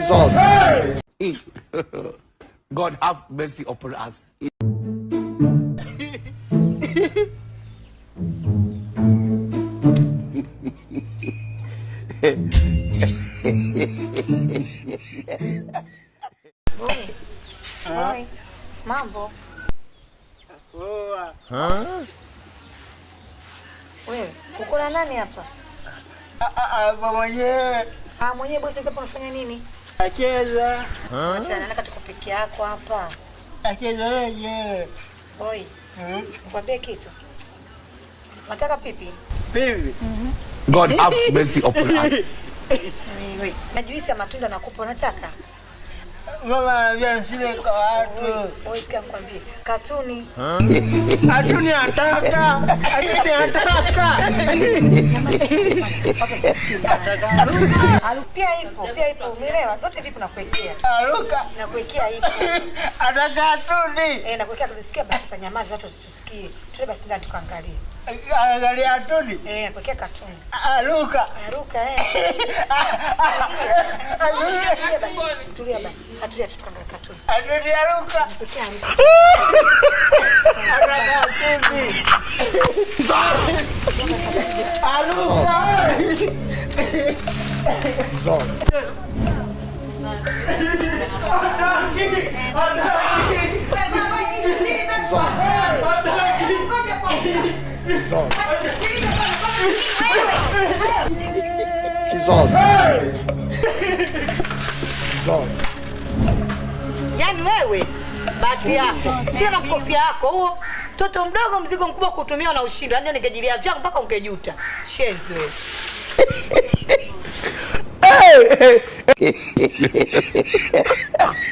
Jesus. God have mercy upon us. Boy, mambo. Poa. Wewe, uko na nani hapa? Mwenyewe. Mwenyewe bosi, sasa unafanya nini? Acheza. Acha nani katika peke yako hapa? Acheza wenyewe. Boy, nikwambie kitu. Nataka pipi. Pipi. God have mercy upon us. Wewe, na juisi ya matunda nakupa, unataka? Mama anambia nisile kwa watu. Wewe sikia nikwambie, katuni. Hatuni ataka. Hatuni ataka. Pia ipo, umeelewa? Yote vipi nakuwekea? Aruka. Nakuwekea ipo. Ataka hatuni. Nakuwekea tulisikia basi sasa nyamaza watu tusikie. Tule basi ndani tukaangalie. Angalia hatuni. Nakuwekea katuni. Aruka. Aruka Tulia basi. Atulia tukaangalia katuni. Hatuni aruka. Nakuwekea aruka. Ataka hatuni. Aruka. Jesus. Yaani wewe bati yako sio na kofia yako huo mtoto mdogo mzigo mkubwa kutumia na ushindo, ndio ningejilia vyangu mpaka ungejuta. Shenzi wewe.